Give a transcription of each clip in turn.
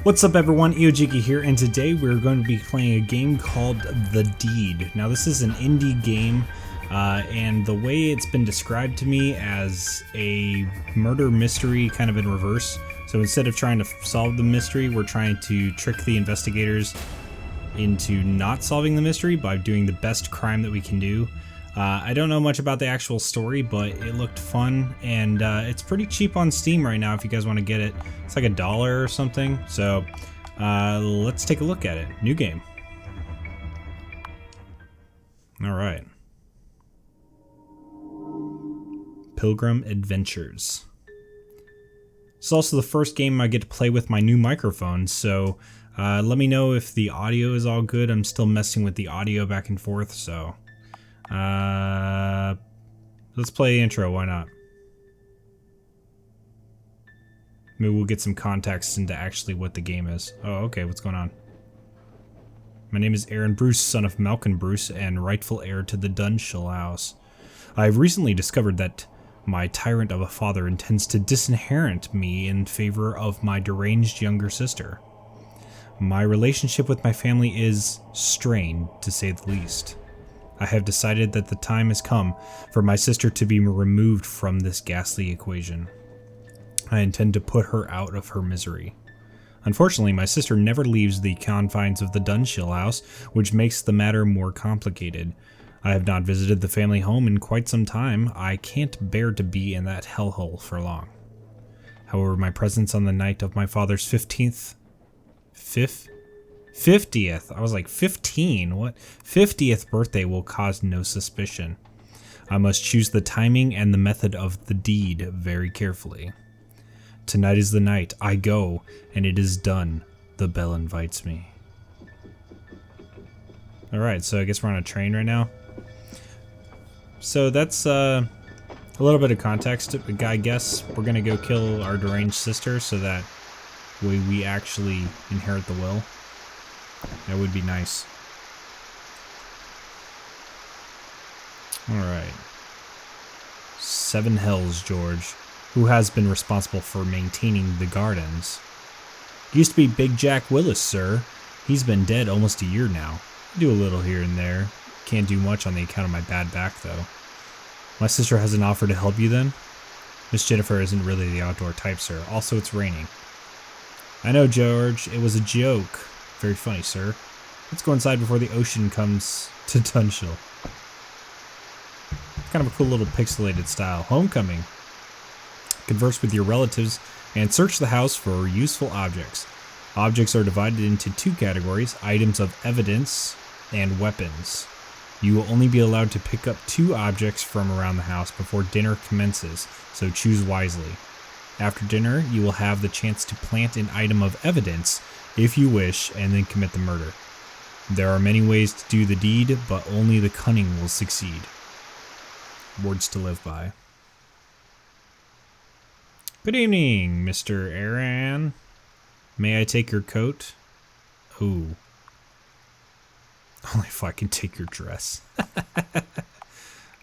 What's up everyone, Iojiki here, and today we're going to be playing a game called The Deed. Now this is an indie game, and the way it's been described to me as a murder mystery kind of in reverse. So instead of trying to solve the mystery, we're trying to trick the investigators into not solving the mystery by doing the best crime that we can do. I don't know much about the actual story, but it looked fun, and it's pretty cheap on Steam right now if you guys want to get it. It's like $1 or something, so let's take a look at it. New game. Alright. Pilgrim Adventures. It's also the first game I get to play with my new microphone, so let me know if the audio is all good. I'm still messing with the audio back and forth, so... let's play intro, why not? Maybe we'll get some context into actually what the game is. Oh, okay, what's going on? My name is Aaron Bruce, son of Malcolm Bruce, and rightful heir to the Dunshell house. I have recently discovered that my tyrant of a father intends to disinherit me in favor of my deranged younger sister. My relationship with my family is strained, to say the least. I have decided that the time has come for my sister to be removed from this ghastly equation. I intend to put her out of her misery. Unfortunately, my sister never leaves the confines of the Dunshell house, which makes the matter more complicated. I have not visited the family home in quite some time. I can't bear to be in that hellhole for long. However, my presence on the night of my father's 50th, I was like 15, what? 50th birthday will cause no suspicion. I must choose the timing and the method of the deed very carefully. Tonight is the night. I go, and it is done. The bell invites me. Alright, so I guess we're on a train right now. So that's a little bit of context. I guess we're gonna go kill our deranged sister so that we actually inherit the will. That would be nice. Alright. Seven hells, George. Who has been responsible for maintaining the gardens? Used to be Big Jack Willis, sir. He's been dead almost a year now. Do a little here and there. Can't do much on the account of my bad back, though. My sister hasn't offered to help you, then? Miss Jennifer isn't really the outdoor type, sir. Also, it's raining. I know, George. It was a joke. Very funny, sir. Let's go inside before the ocean comes to Dunshell. Kind of a cool little pixelated style. Homecoming. Converse with your relatives and search the house for useful objects. Objects are divided into two categories, items of evidence and weapons. You will only be allowed to pick up 2 objects from around the house before dinner commences, so choose wisely. After dinner, you will have the chance to plant an item of evidence if you wish, and then commit the murder. There are many ways to do the deed, but only the cunning will succeed. Words to live by. Good evening, Mr. Aaron. May I take your coat? Ooh. Only if I can take your dress.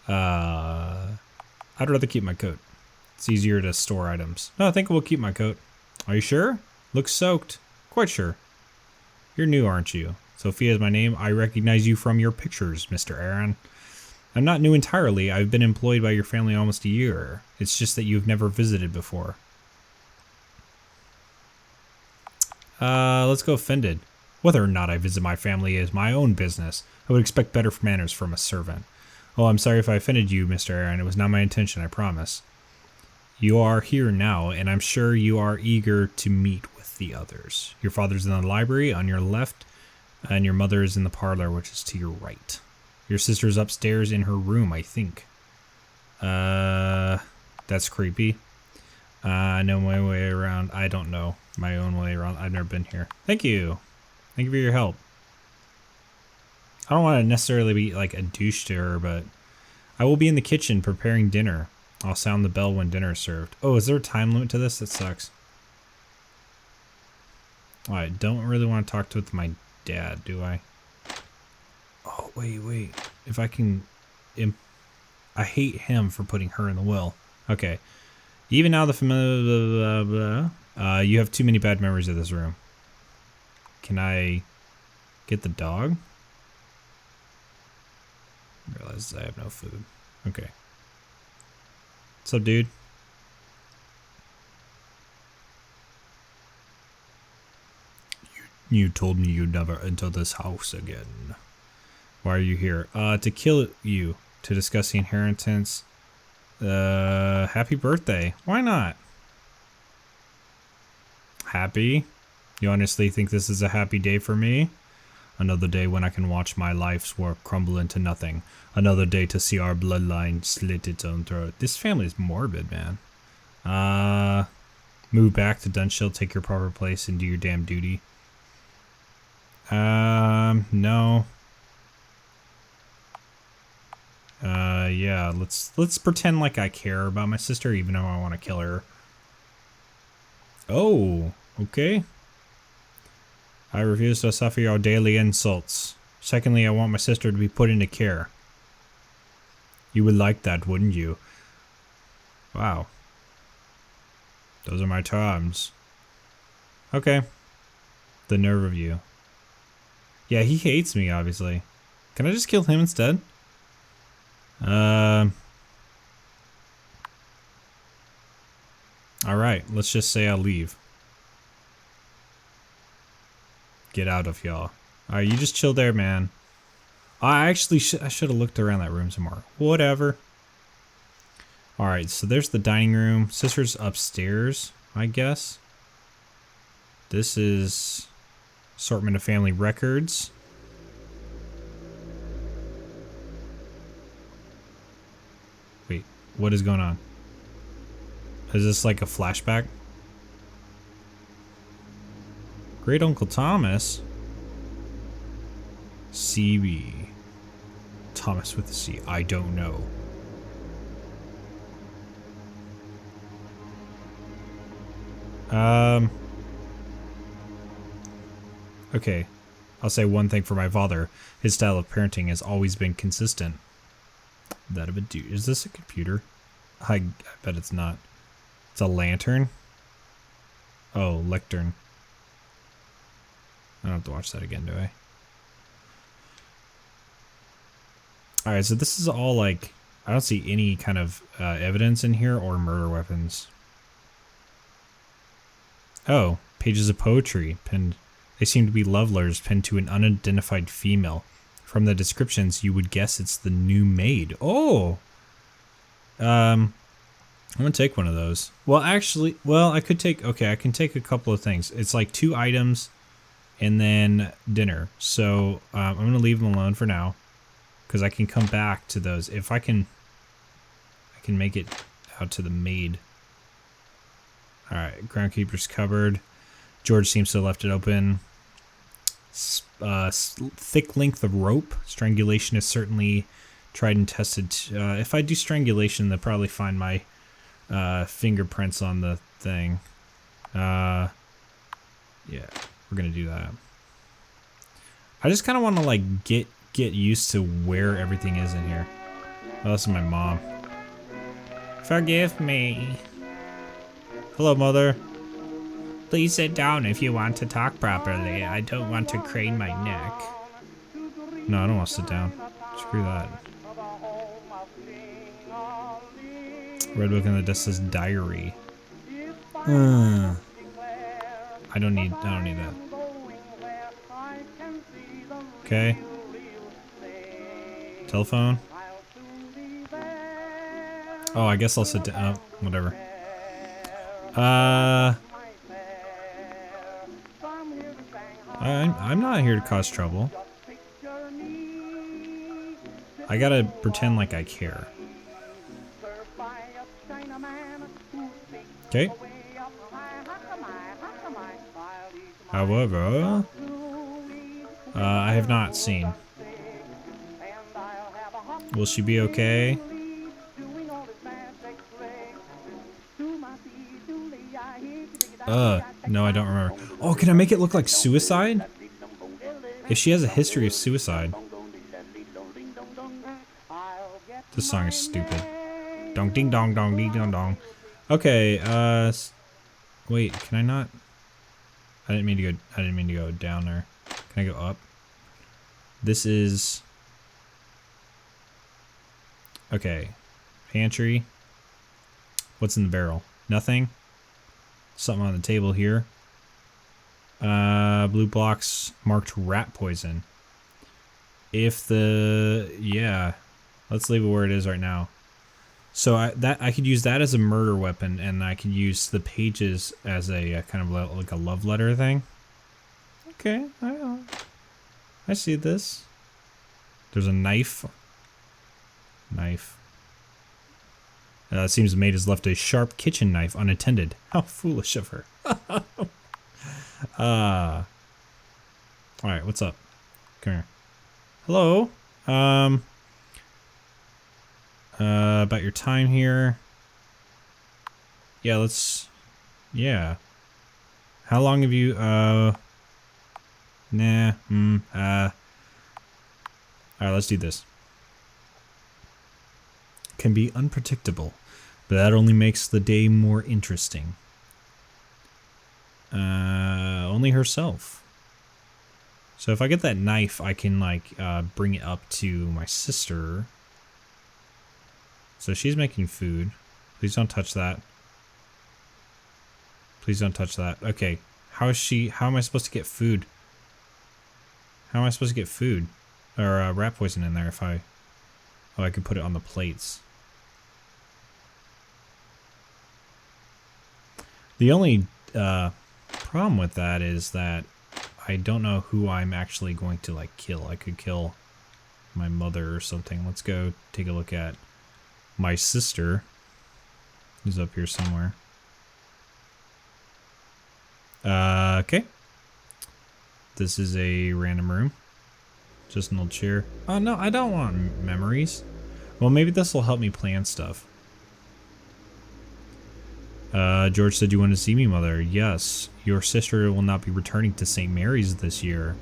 I'd rather keep my coat. It's easier to store items. No, I think we'll keep my coat. Are you sure? Looks soaked. Quite sure. You're new, aren't you? Sophia is my name. I recognize you from your pictures, Mr. Aaron. I'm not new entirely. I've been employed by your family almost a year. It's just that you've never visited before. Let's go offended. Whether or not I visit my family is my own business. I would expect better manners from a servant. Oh, I'm sorry if I offended you, Mr. Aaron. It was not my intention, I promise. You are here now, and I'm sure you are eager to meet with the others. Your father's in the library on your left, and your mother is in the parlor, which is to your right. Your sister's upstairs in her room, I think. That's creepy. I know my way around. I don't know my own way around. I've never been here. Thank you. Thank you for your help. I don't want to necessarily be like a douche to her, but I will be in the kitchen preparing dinner. I'll sound the bell when dinner is served. Oh, is there a time limit to this? That sucks. I don't really want to talk with my dad, do I? Oh, wait. If I can... I hate him for putting her in the will. Okay. Even now the familiar... you have too many bad memories of this room. Can I get the dog? I realize I have no food. Okay. What's up, dude? You told me you'd never enter this house again. Why are you here? To kill you. To discuss the inheritance. Happy birthday. Why not? Happy? You honestly think this is a happy day for me? Another day when I can watch my life's work crumble into nothing. Another day to see our bloodline slit its own throat. This family is morbid, man. Move back to Dunchill, take your proper place, and do your damn duty. No. Yeah, let's pretend like I care about my sister, even though I want to kill her. Oh, okay. I refuse to suffer your daily insults. Secondly, I want my sister to be put into care. You would like that, wouldn't you? Wow. Those are my terms. Okay. The nerve of you. Yeah, he hates me, obviously. Can I just kill him instead? Alright, let's just say I'll leave. Get out of here. Alright, you just chill there, man. I actually I should have looked around that room some more. Whatever. Alright, so there's the dining room. Sister's upstairs, I guess. This is assortment of family records. Wait, what is going on? Is this like a flashback? Great Uncle Thomas? CB. Thomas with a C. I don't know. Okay. I'll say one thing for my father. His style of parenting has always been consistent. That of a dude. Is this a computer? I bet it's not. It's a lantern? Oh, lectern. I don't have to watch that again, do I? Alright, so this is all like... I don't see any kind of evidence in here or murder weapons. Oh, pages of poetry pinned. They seem to be love letters pinned to an unidentified female. From the descriptions, you would guess it's the new maid. Oh! I'm gonna take one of those. Well, actually, I could take... Okay, I can take a couple of things. It's like 2 items and then dinner. So, I'm gonna leave them alone for now. Because I can come back to those. If I can make it out to the maid. Alright, groundkeeper's cupboard. George seems to have left it open. Thick length of rope. Strangulation is certainly tried and tested. If I do strangulation, they'll probably find my fingerprints on the thing. Yeah, we're gonna do that. I just kind of want to like get used to where everything is in here. Oh, this is my mom. Forgive me. Hello, Mother. Please sit down if you want to talk properly. I don't want to crane my neck. No, I don't want to sit down. Screw that. Red book on the desk says diary. I don't need that. Okay. Telephone. Oh, I guess I'll sit down. Oh, whatever. I'm not here to cause trouble. I gotta pretend like I care. Okay. However, I have not seen. Will she be okay? No, I don't remember. Oh, can I make it look like suicide? If she has a history of suicide. This song is stupid. Dong ding dong dong ding dong dong. Okay, wait, can I not? I didn't mean to go down there. Can I go up? This is... Okay. Pantry. What's in the barrel? Nothing. Something on the table here. Blue box marked rat poison. If the... Yeah. Let's leave it where it is right now. So I could use that as a murder weapon, and I could use the pages as a kind of like a love letter thing. Okay, I see this. There's a knife. Knife. It seems the maid has left a sharp kitchen knife unattended. How foolish of her. Alright, what's up? Come here. Hello? About your time here. Yeah, yeah. How long have you, alright, let's do this. Can be unpredictable, but that only makes the day more interesting. Only herself. So if I get that knife, I can, like, bring it up to my sister. So she's making food. Please don't touch that. Please don't touch that. Okay. How am I supposed to get food? How am I supposed to get food? Or rat poison in there if I... Oh, I could put it on the plates. The only problem with that is that I don't know who I'm actually going to, like, kill. I could kill my mother or something. Let's go take a look at my sister, who's up here somewhere. Okay. This is a random room. Just an old chair. Oh, no, I don't want memories. Well, maybe this will help me plan stuff. George said you want to see me, Mother. Yes. Your sister will not be returning to St. Mary's this year.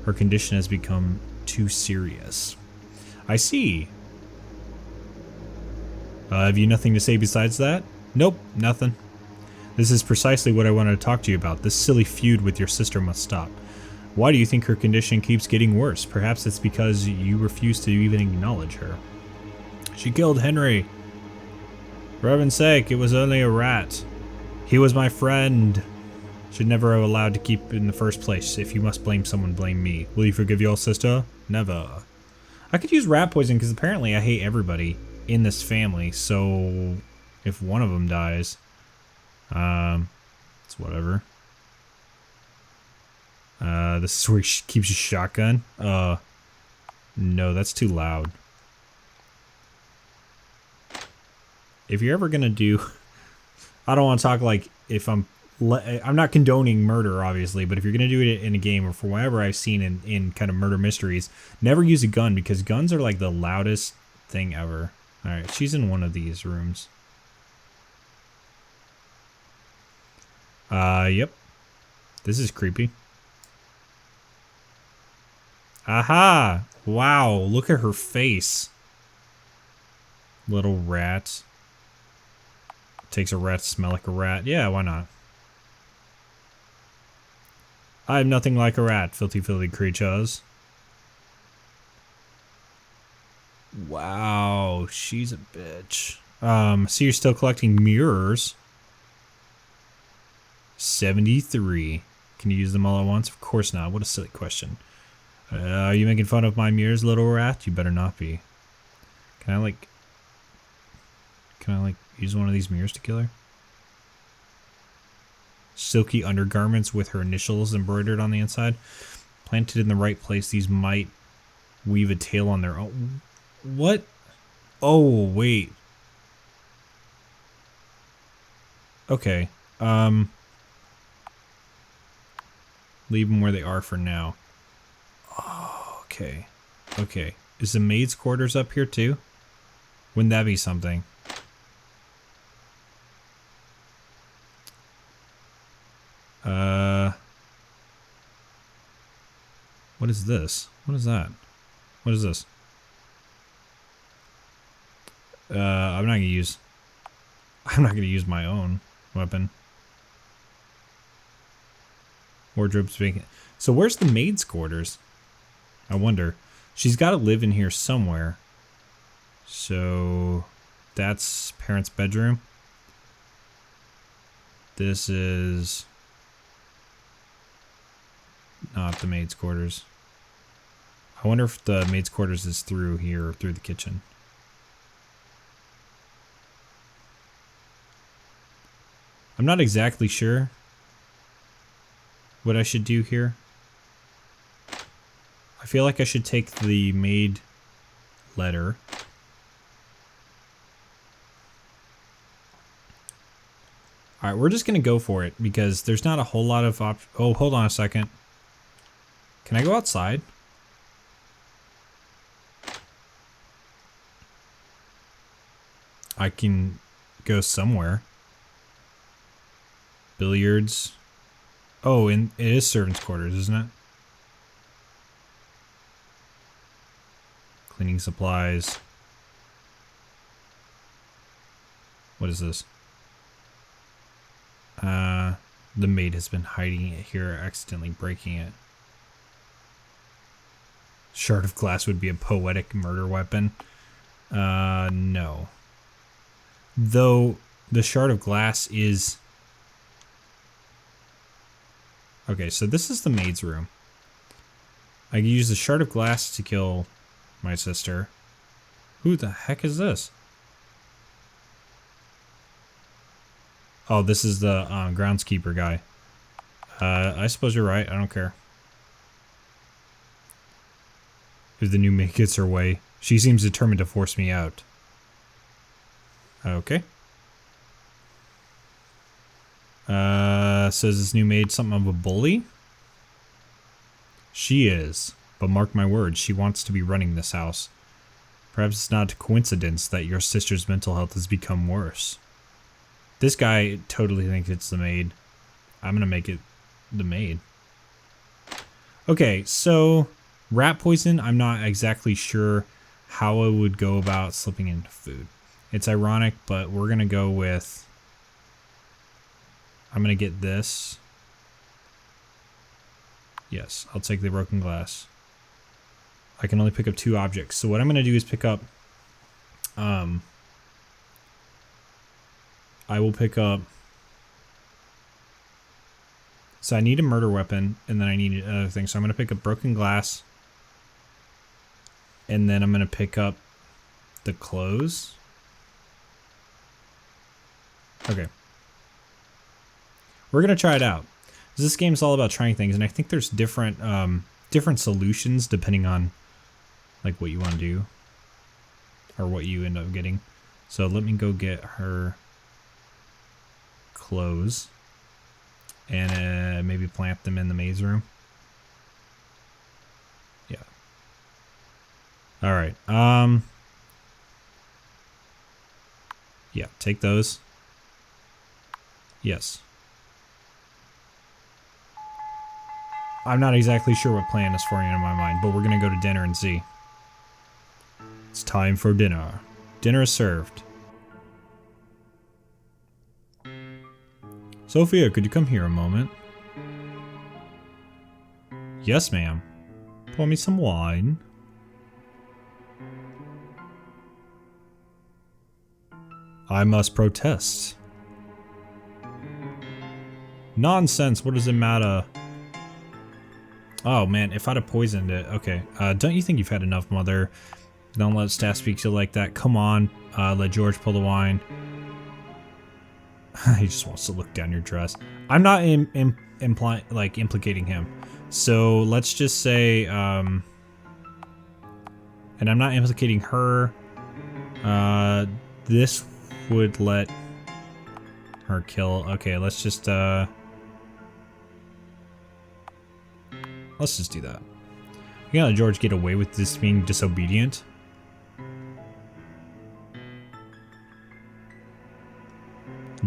Her condition has become too serious. I see. Have you nothing to say besides that? Nope, nothing. This is precisely what I wanted to talk to you about. This silly feud with your sister must stop. Why do you think her condition keeps getting worse? Perhaps it's because you refuse to even acknowledge her. She killed Henry. For heaven's sake, it was only a rat. He was my friend. Should never have allowed to keep in the first place. If you must blame someone, blame me. Will you forgive your sister? Never. I could use rat poison because apparently I hate everybody in this family, so if one of them dies, it's whatever. This is where he keeps his shotgun. No, that's too loud. If you're ever gonna do, I don't want to talk like if I'm not condoning murder, obviously, but if you're gonna do it in a game or for whatever I've seen in kind of murder mysteries, never use a gun because guns are like the loudest thing ever. Alright, she's in one of these rooms. Yep. This is creepy. Aha! Wow, look at her face. Little rat. Takes a rat to smell like a rat. Yeah, why not? I'm nothing like a rat, filthy, filthy creatures. Wow, she's a bitch. So you're still collecting mirrors. 73. Can you use them all at once? Of course not. What a silly question. Are you making fun of my mirrors, little rat? You better not be. Can I like use one of these mirrors to kill her? Silky undergarments with her initials embroidered on the inside. Planted in the right place, these might weave a tail on their own. What? Oh, wait. Okay. Leave them where they are for now. Oh, okay. Okay. Is the maid's quarters up here too? Wouldn't that be something? What is this? What is that? What is this? I'm not gonna use my own weapon. Wardrobe's vacant. So where's the maid's quarters? I wonder. She's got to live in here somewhere. So that's parents' bedroom. This is not the maid's quarters. I wonder if the maid's quarters is through here or through the kitchen. I'm not exactly sure what I should do here. I feel like I should take the maid letter. Alright, we're just going to go for it because there's not a whole lot of oh, hold on a second. Can I go outside? I can go somewhere. Billiards. Oh, and it is servants' quarters, isn't it? Cleaning supplies. What is this? The maid has been hiding it here, accidentally breaking it. Shard of glass would be a poetic murder weapon. No. Though the shard of glass is... Okay, so this is the maid's room. I can use the shard of glass to kill my sister. Who the heck is this? Oh, this is the groundskeeper guy. I suppose you're right. I don't care. If the new maid gets her way, she seems determined to force me out. Okay. Says this new maid something of a bully? She is. But mark my words, she wants to be running this house. Perhaps it's not a coincidence that your sister's mental health has become worse. This guy totally thinks it's the maid. I'm gonna make it the maid. Okay, so rat poison, I'm not exactly sure how I would go about slipping into food. It's ironic, but we're gonna go with... I'm gonna get this. Yes, I'll take the broken glass. I can only pick up 2 objects. So what I'm gonna do is pick up... I will pick up... So I need a murder weapon, and then I need another thing. So I'm gonna pick up broken glass. And then I'm gonna pick up the clothes. Okay. We're gonna try it out. This game's all about trying things, and I think there's different different solutions depending on like what you want to do or what you end up getting. So let me go get her clothes and maybe plant them in the maze room. Yeah. All right. Yeah, take those. Yes. I'm not exactly sure what plan is forming in my mind, but we're gonna go to dinner and see. It's time for dinner. Dinner is served. Sophia, could you come here a moment? Yes, ma'am. Pour me some wine. I must protest. Nonsense, what does it matter? Oh man, if I'd have poisoned it, okay. Don't you think you've had enough, Mother? Don't let staff speak to you like that. Come on, let George pull the wine. He just wants to look down your dress. I'm not implicating him. So let's just say, and I'm not implicating her. This would let her kill. Okay, let's just do that. You gotta let George get away with this being disobedient.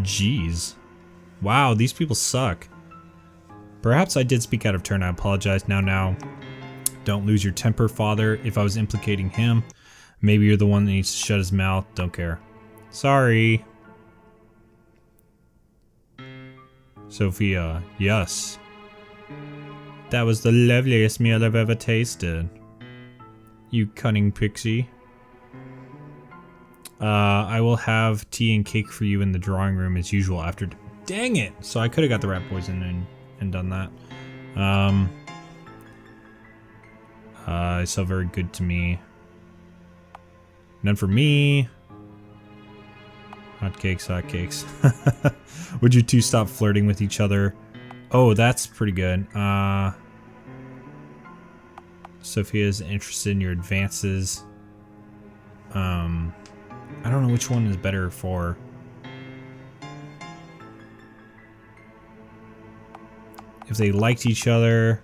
Jeez. Wow, these people suck. Perhaps I did speak out of turn. I apologize. Now. Don't lose your temper, Father. If I was implicating him, maybe you're the one that needs to shut his mouth. Don't care. Sorry. Sophia, yes. That was the loveliest meal I've ever tasted. You cunning pixie. I will have tea and cake for you in the drawing room as usual after... Dang it! So I could have got the rat poison and done that. It's so very good to me. None for me. Hotcakes, hotcakes. Would you two stop flirting with each other? Oh, that's pretty good. Sophia's interested in your advances. I don't know which one is better for... If they liked each other...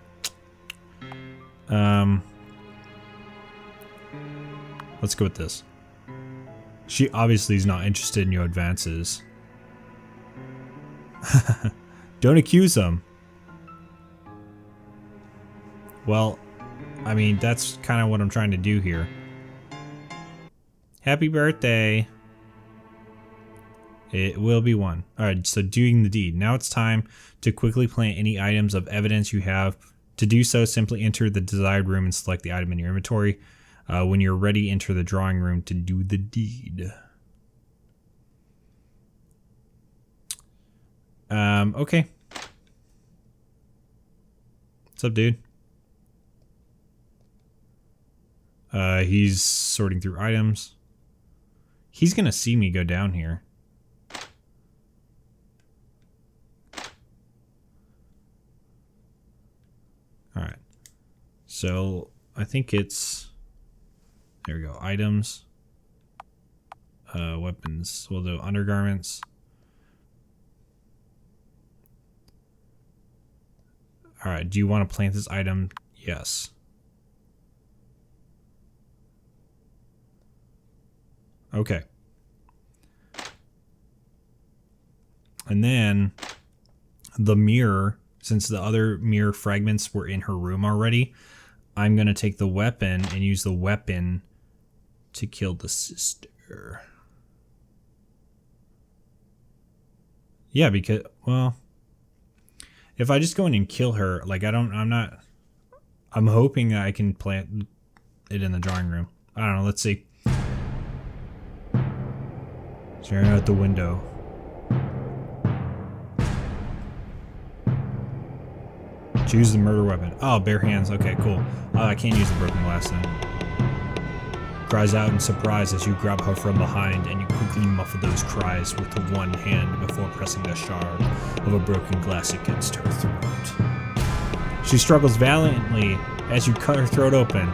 Let's go with this. She obviously is not interested in your advances. Don't accuse them. Well, I mean, that's kind of what I'm trying to do here. Happy birthday. It will be one. Alright, so doing the deed. Now it's time to quickly plant any items of evidence you have. To do so, simply enter the desired room and select the item in your inventory. When you're ready, enter the drawing room to do the deed. Okay. What's up, dude? He's sorting through items. He's gonna see me go down here. Alright. So, I think it's... There we go. Items. Weapons. We'll do undergarments. Alright, do you want to plant this item? Yes. Okay. And then the mirror, since the other mirror fragments were in her room already, I'm going to take the weapon and use the weapon to kill the sister. Yeah, because, well, if I just go in and kill her, like, I'm hoping that I can plant it in the drawing room. I don't know, let's see. Staring out the window. Choose the murder weapon. Oh, bare hands. Okay, cool. I can't use the broken glass then. Cries out in surprise as you grab her from behind, and you quickly muffle those cries with one hand before pressing a shard of a broken glass against her throat. She struggles valiantly as you cut her throat open,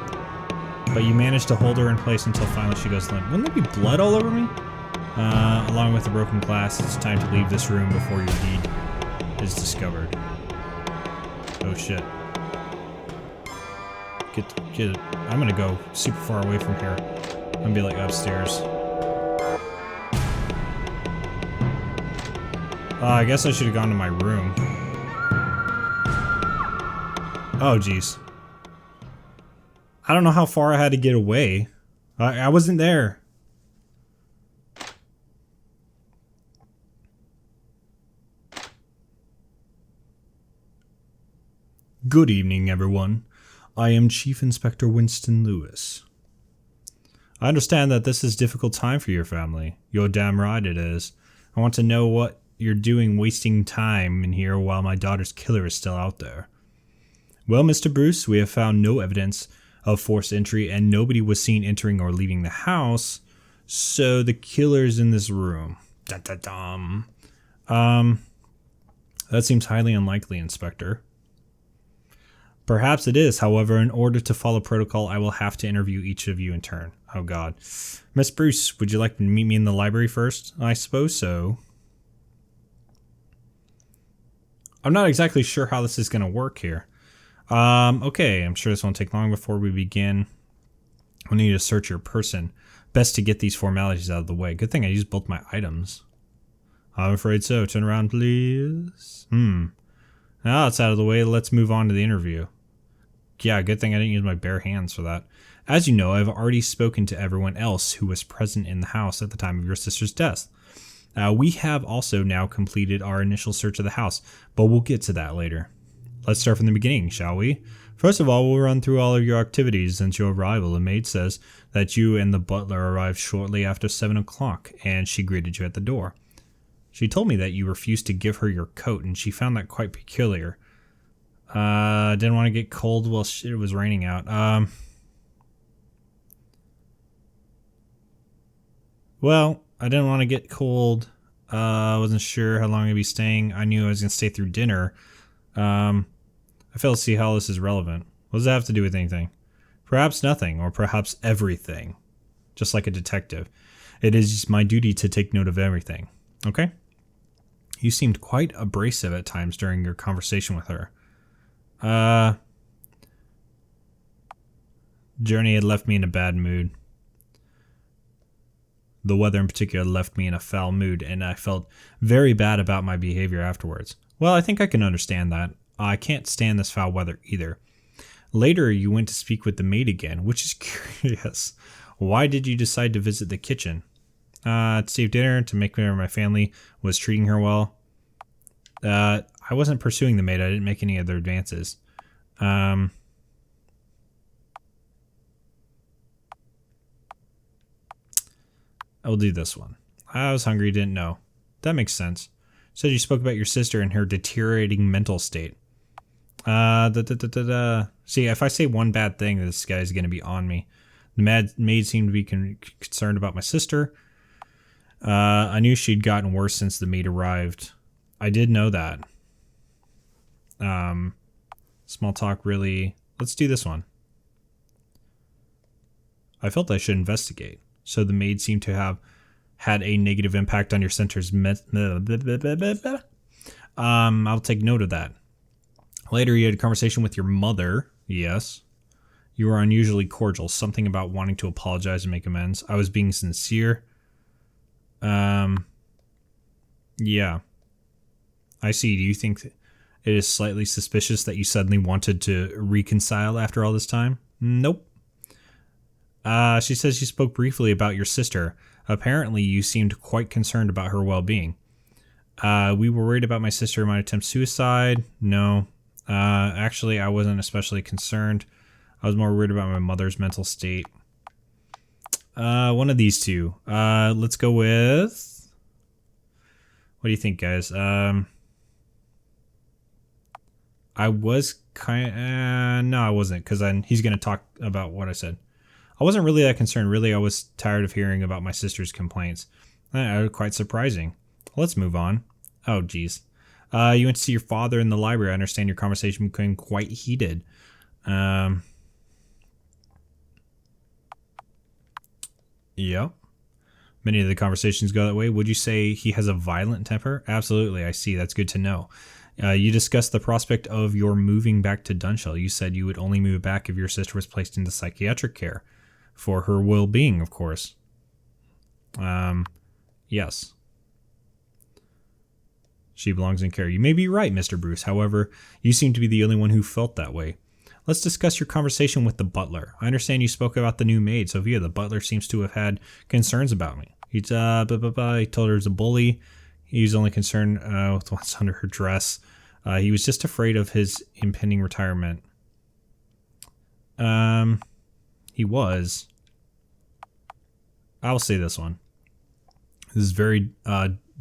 but you manage to hold her in place until finally she goes limp. Wouldn't there be blood all over me? Along with the broken glass, it's time to leave this room before your deed is discovered. Oh shit. Get it. I'm gonna go super far away from here. I'm gonna be like upstairs. I guess I should have gone to my room. Oh jeez. I don't know how far I had to get away. I wasn't there. Good evening, everyone. I am Chief Inspector Winston Lewis. I understand that this is a difficult time for your family. You're damn right it is. I want to know what you're doing wasting time in here while my daughter's killer is still out there. Well, Mr. Bruce, we have found no evidence of forced entry and nobody was seen entering or leaving the house, so the killer's in this room. Dun-dun-dum. That seems highly unlikely, Inspector. Perhaps it is, however, in order to follow protocol, I will have to interview each of you in turn. Oh god. Miss Bruce, would you like to meet me in the library first? I suppose so. I'm not exactly sure how this is going to work here. Okay, I'm sure this won't take long. Before we begin, we'll need to search your person. Best to get these formalities out of the way. Good thing I used both my items. I'm afraid so. Turn around, please. Now it's out of the way, let's move on to the interview. Yeah, good thing I didn't use my bare hands for that. As you know, I've already spoken to everyone else who was present in the house at the time of your sister's death. We have also now completed our initial search of the house, but we'll get to that later. Let's start from the beginning, shall we? First of all, we'll run through all of your activities since your arrival. The maid says that you and the butler arrived shortly after 7 o'clock, and she greeted you at the door. She told me that you refused to give her your coat, and she found that quite peculiar. Didn't want to get cold while it was raining out. Well, I didn't want to get cold. I wasn't sure how long I'd be staying. I knew I was going to stay through dinner. I fail to see how this is relevant. What does that have to do with anything? Perhaps nothing, or perhaps everything. Just like a detective. It is my duty to take note of everything. Okay? You seemed quite abrasive at times during your conversation with her. Journey had left me in a bad mood. The weather in particular left me in a foul mood, and I felt very bad about my behavior afterwards. Well, I think I can understand that. I can't stand this foul weather either. Later, you went to speak with the maid again, which is curious. Why did you decide to visit the kitchen? To save dinner, to make sure my family was treating her well. I wasn't pursuing the maid. I didn't make any other advances. I will do this one. I was hungry, didn't know. That makes sense. Said you spoke about your sister and her deteriorating mental state. See, if I say one bad thing, this guy's going to be on me. The maid seemed to be concerned about my sister. I knew she'd gotten worse since the maid arrived. I did know that. Small talk, really. Let's do this one. I felt I should investigate. So the maid seemed to have had a negative impact on your center's I'll take note of that. Later, you had a conversation with your mother. Yes. You were unusually cordial. Something about wanting to apologize and make amends. I was being sincere. Yeah. I see. Do you think it is slightly suspicious that you suddenly wanted to reconcile after all this time? Nope. She says she spoke briefly about your sister. Apparently, you seemed quite concerned about her well-being. We were worried about my sister might attempt suicide. No. Actually, I wasn't especially concerned. I was more worried about my mother's mental state. One of these two. Let's go with... What do you think, guys? I was no, I wasn't, because then he's going to talk about what I said. I wasn't really that concerned. Really, I was tired of hearing about my sister's complaints. Quite surprising. Let's move on. Oh, geez. You went to see your father in the library. I understand your conversation became quite heated. Yep. Many of the conversations go that way. Would you say he has a violent temper? Absolutely. I see. That's good to know. You discussed the prospect of your moving back to Dunshell. You said you would only move back if your sister was placed into psychiatric care. For her well-being, of course. Yes. She belongs in care. You may be right, Mr. Bruce. However, you seem to be the only one who felt that way. Let's discuss your conversation with the butler. I understand you spoke about the new maid, Sophia. The butler seems to have had concerns about me. He told her it's a bully. He was only concerned with what's under her dress. He was just afraid of his impending retirement. He was. I'll say this one. This is very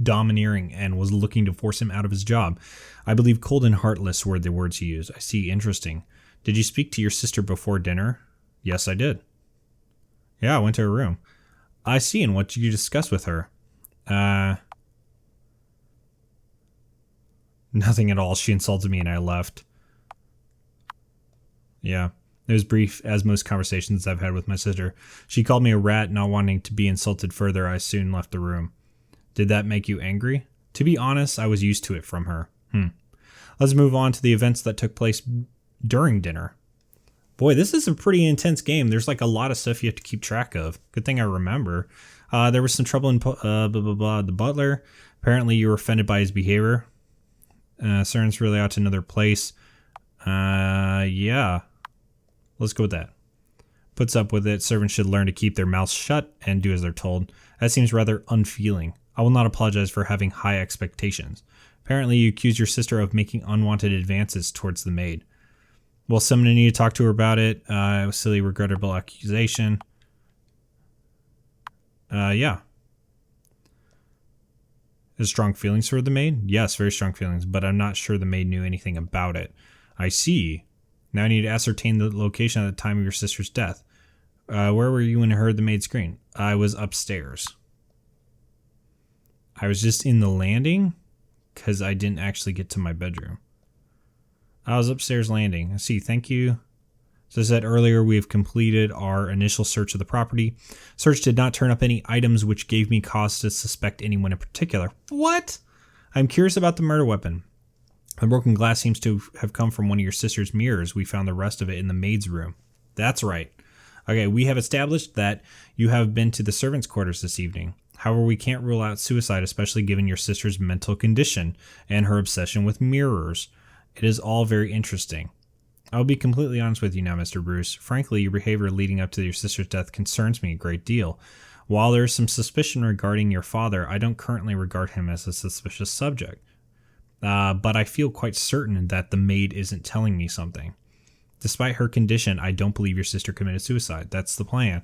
domineering and was looking to force him out of his job. I believe cold and heartless were the words he used. I see. Interesting. Did you speak to your sister before dinner? Yes, I did. Yeah, I went to her room. I see. And what did you discuss with her? Nothing at all. She insulted me and I left. Yeah. It was brief, as most conversations I've had with my sister. She called me a rat, not wanting to be insulted further. I soon left the room. Did that make you angry? To be honest, I was used to it from her. Let's move on to the events that took place during dinner. Boy, this is a pretty intense game. There's like a lot of stuff you have to keep track of. Good thing I remember. There was some trouble in the butler. Apparently you were offended by his behavior. Servants really out to another place. Yeah. Let's go with that. Puts up with it. Servants should learn to keep their mouths shut and do as they're told. That seems rather unfeeling. I will not apologize for having high expectations. Apparently, you accuse your sister of making unwanted advances towards the maid. Well, someone need to talk to her about it. It was a silly, regrettable accusation. Yeah. Has strong feelings for the maid? Yes, very strong feelings, but I'm not sure the maid knew anything about it. I see. Now I need to ascertain the location at the time of your sister's death. Where were you when you heard the maid scream? I was upstairs. I was just in the landing because I didn't actually get to my bedroom. I was upstairs landing. I see. Thank you. As I said earlier, we have completed our initial search of the property. Search did not turn up any items which gave me cause to suspect anyone in particular. What? I'm curious about the murder weapon. The broken glass seems to have come from one of your sister's mirrors. We found the rest of it in the maid's room. That's right. Okay, we have established that you have been to the servants' quarters this evening. However, we can't rule out suicide, especially given your sister's mental condition and her obsession with mirrors. It is all very interesting. I'll be completely honest with you now, Mr. Bruce. Frankly, your behavior leading up to your sister's death concerns me a great deal. While there is some suspicion regarding your father, I don't currently regard him as a suspicious subject. But I feel quite certain that the maid isn't telling me something. Despite her condition, I don't believe your sister committed suicide. That's the plan.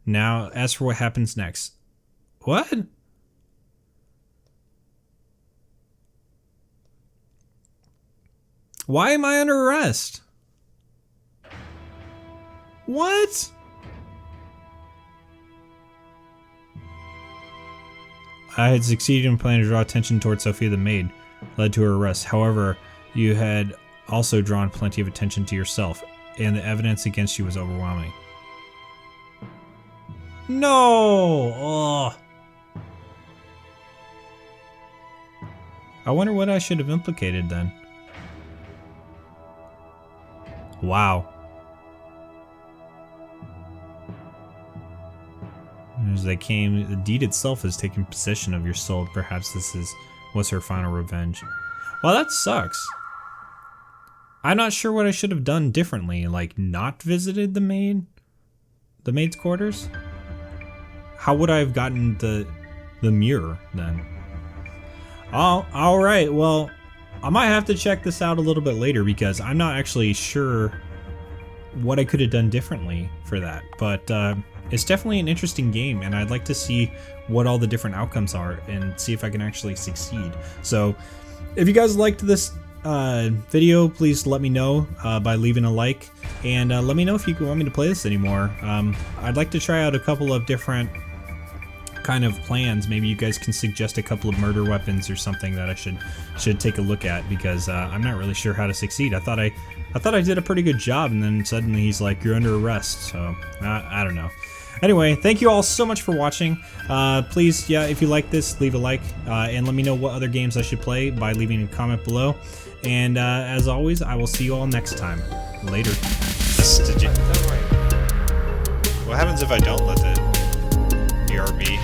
Now, as for what happens next. What? Why am I under arrest? What? I had succeeded in planning to draw attention towards Sophia the maid, led to her arrest. However, you had also drawn plenty of attention to yourself, and the evidence against you was overwhelming. No! Oh. I wonder what I should have implicated then. Wow. As they came, the deed itself has taken possession of your soul. Perhaps this was her final revenge. Well, that sucks. I'm not sure what I should have done differently. Like, not visited the maid's quarters? How would I have gotten the mirror then? Oh, all right. Well, I might have to check this out a little bit later because I'm not actually sure what I could have done differently for that. But it's definitely an interesting game, and I'd like to see what all the different outcomes are and see if I can actually succeed. So if you guys liked this video, please let me know by leaving a like, and let me know if you want me to play this anymore. I'd like to try out a couple of different kind of plans. Maybe you guys can suggest a couple of murder weapons or something that I should take a look at, because I'm not really sure how to succeed. I thought I did a pretty good job, and then suddenly he's like, you're under arrest. So I don't know. Anyway, thank you all so much for watching. Please, yeah, if you like this, leave a like, and let me know what other games I should play by leaving a comment below. And as always, I will see you all next time. Later. What happens if I don't let the BRB?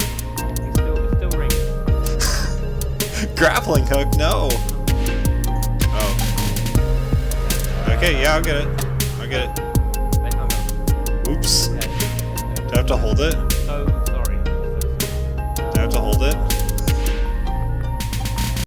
It's still ringing. Grappling hook? No. Oh. Okay, yeah, I'll get it. I'll get it. They hung up. Oops. Yeah. Do I have to hold it? So sorry. Do I have to hold it?